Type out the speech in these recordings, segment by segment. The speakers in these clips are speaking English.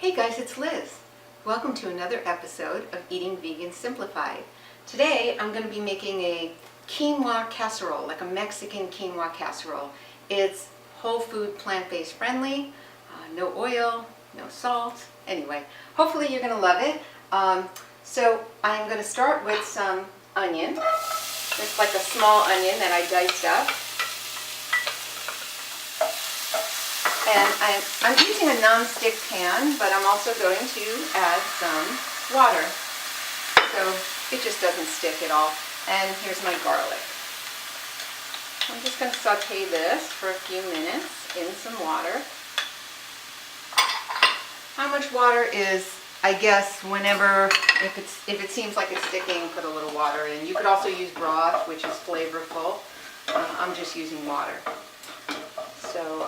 Hey guys, it's Liz. Welcome to another episode of Eating Vegan Simplified. Today I'm going to be making a quinoa casserole, like a Mexican quinoa casserole. It's whole food, plant-based friendly, no oil, no salt. Anyway, hopefully you're going to love it. So I'm going to start with some onion. It's like a small onion that I diced up. And I'm using a non-stick pan, but I'm also going to add some water, so it just doesn't stick at all. And here's my garlic. I'm just going to saute this for a few minutes in some water. How much water is, I guess, whenever, if it seems like it's sticking, put a little water in. You could also use broth, which is flavorful. I'm just using water. So,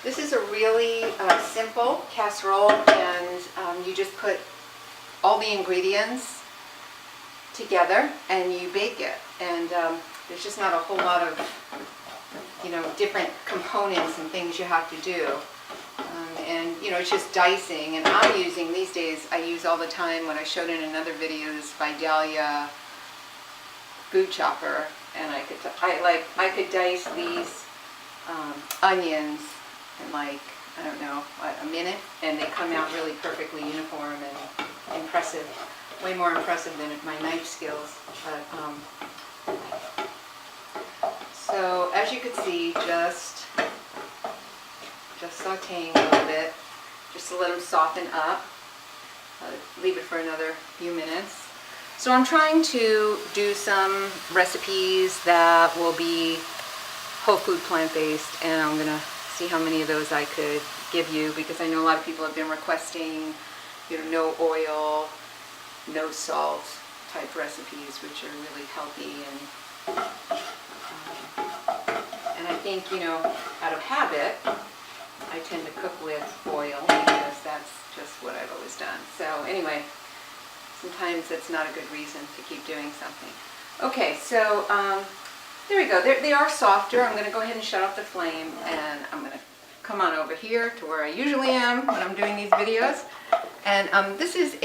this is a really simple casserole, and you just put all the ingredients together and you bake it. And there's just not a whole lot of, different components and things you have to do. And it's just dicing. And I'm using, these days, I use all the time, what I showed in another video, this Vidalia food chopper. And I could dice these onions in like, I don't know, a minute, and they come out really perfectly uniform and impressive. Way more impressive than my knife skills. But, so as you can see, just sauteing a little bit, just to let them soften up. Leave it for another few minutes. So I'm trying to do some recipes that will be whole food plant-based, and I'm gonna see how many of those I could give you, because I know a lot of people have been requesting, no oil, no salt type recipes, which are really healthy. And I think, out of habit, I tend to cook with oil because that's just what I've always done. So anyway, sometimes that's not a good reason to keep doing something. Okay, so there we go. They are softer. I'm going to go ahead and shut off the flame, and I'm going to come on over here to where I usually am when I'm doing these videos. And this is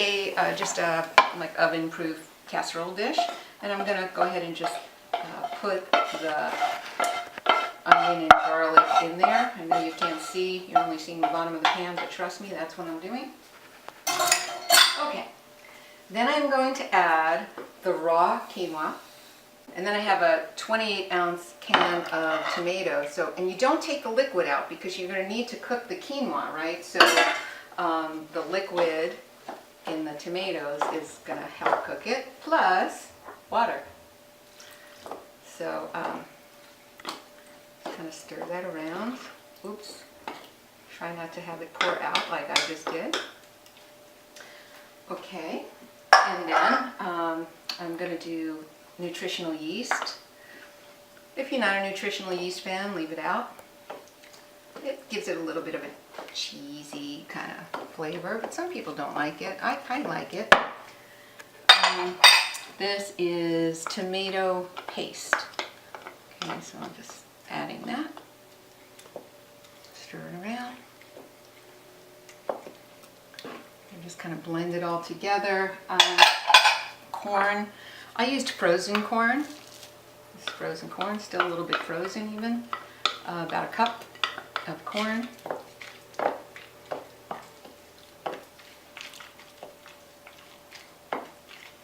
just a like oven-proof casserole dish, and I'm going to go ahead and just put the onion and garlic in there. I know you can't see. You're only seeing the bottom of the pan, but trust me, that's what I'm doing. Okay. Then I'm going to add the raw quinoa, and then I have a 28-ounce can of tomatoes. So, and you don't take the liquid out because you're going to need to cook the quinoa, right? So the liquid in the tomatoes is going to help cook it, plus water. So kind of stir that around. Oops. Try not to have it pour out like I just did. Okay. And then I'm going to do nutritional yeast. If you're not a nutritional yeast fan, leave it out. It gives it a little bit of a cheesy kind of flavor, but some people don't like it. I like it. This is tomato paste. Okay, so I'm just adding that. Stir it around. And just kind of blend it all together. Corn. I used frozen corn. This frozen corn, still a little bit frozen even. About a cup of corn.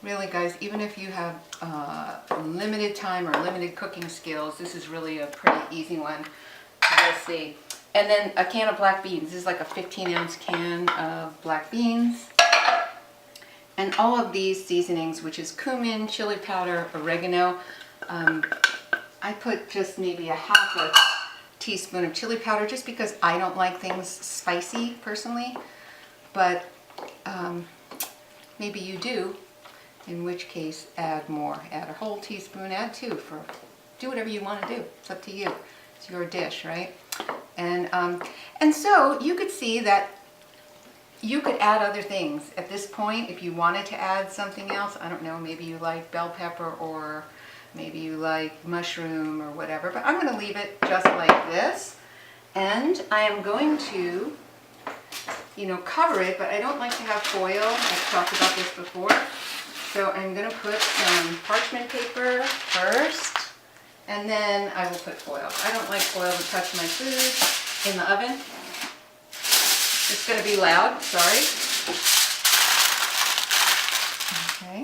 Really, guys, even if you have limited time or limited cooking skills, this is really a pretty easy one. You'll see. And then a can of black beans. This is like a 15-ounce can of black beans. And all of these seasonings, which is cumin, chili powder, oregano, I put just maybe a half a teaspoon of chili powder just because I don't like things spicy personally. But maybe you do, in which case add more. Add a whole teaspoon, add two. Do whatever you want to do. It's up to you. It's your dish, right? And so you could see that you could add other things at this point if you wanted to add something else. I don't know, maybe you like bell pepper or Maybe you like mushroom or whatever, but I'm going to leave it just like this. And I am going to, cover it, but I don't like to have foil. I've talked about this before. So I'm going to put some parchment paper first, and then I will put foil. I don't like foil to touch my food in the oven. It's going to be loud, sorry. Okay.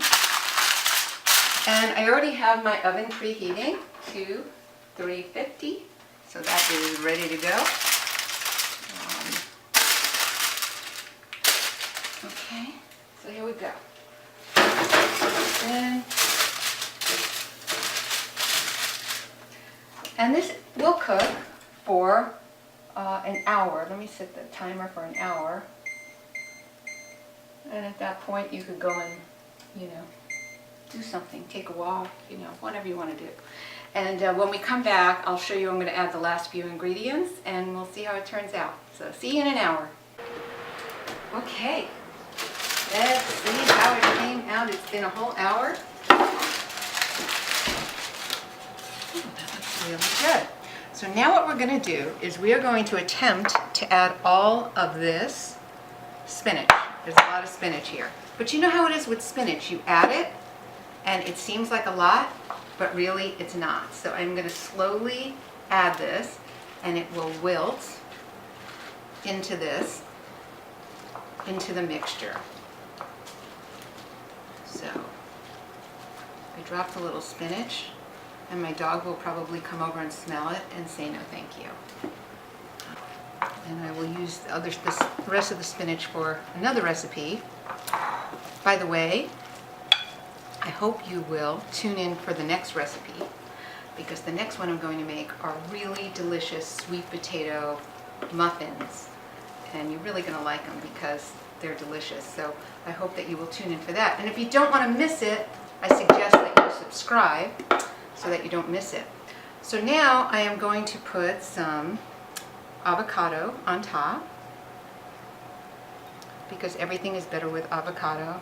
And I already have my oven preheating to 350, so that is ready to go. Okay, so here we go. And this will cook for an hour. Let me set the timer for an hour. And at that point you could go and, do something, take a walk, whatever you want to do. And when we come back, I'll show you, I'm going to add the last few ingredients and we'll see how it turns out. So see you in an hour. Okay, let's see how it came out. It's been a whole hour. That looks really good. So now what we're going to do is we are going to attempt to add all of this spinach. There's a lot of spinach here. But you know how it is with spinach. You add it and it seems like a lot, but really it's not. So I'm going to slowly add this and it will wilt into this, into the mixture. So I dropped a little spinach and my dog will probably come over and smell it and say no thank you. And I will use the rest of the spinach for another recipe. By the way, I hope you will tune in for the next recipe, because the next one I'm going to make are really delicious sweet potato muffins. And you're really going to like them because they're delicious. So I hope that you will tune in for that. And if you don't want to miss it, I suggest that you subscribe so that you don't miss it. So now I am going to put some avocado on top, because everything is better with avocado.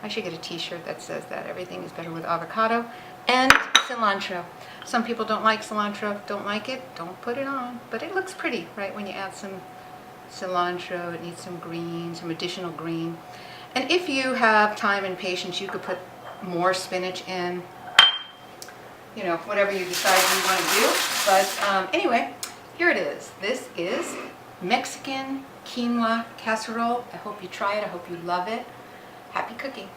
I should get a t-shirt that says that. Everything is better with avocado. And cilantro. Some people don't like cilantro, don't like it, don't put it on. But it looks pretty, right, when you add some cilantro. It needs some green, some additional green. And if you have time and patience, you could put more spinach in. Whatever you decide you want to do. But anyway, here it is. This is Mexican quinoa casserole. I hope you try it. I hope you love it. Happy cooking.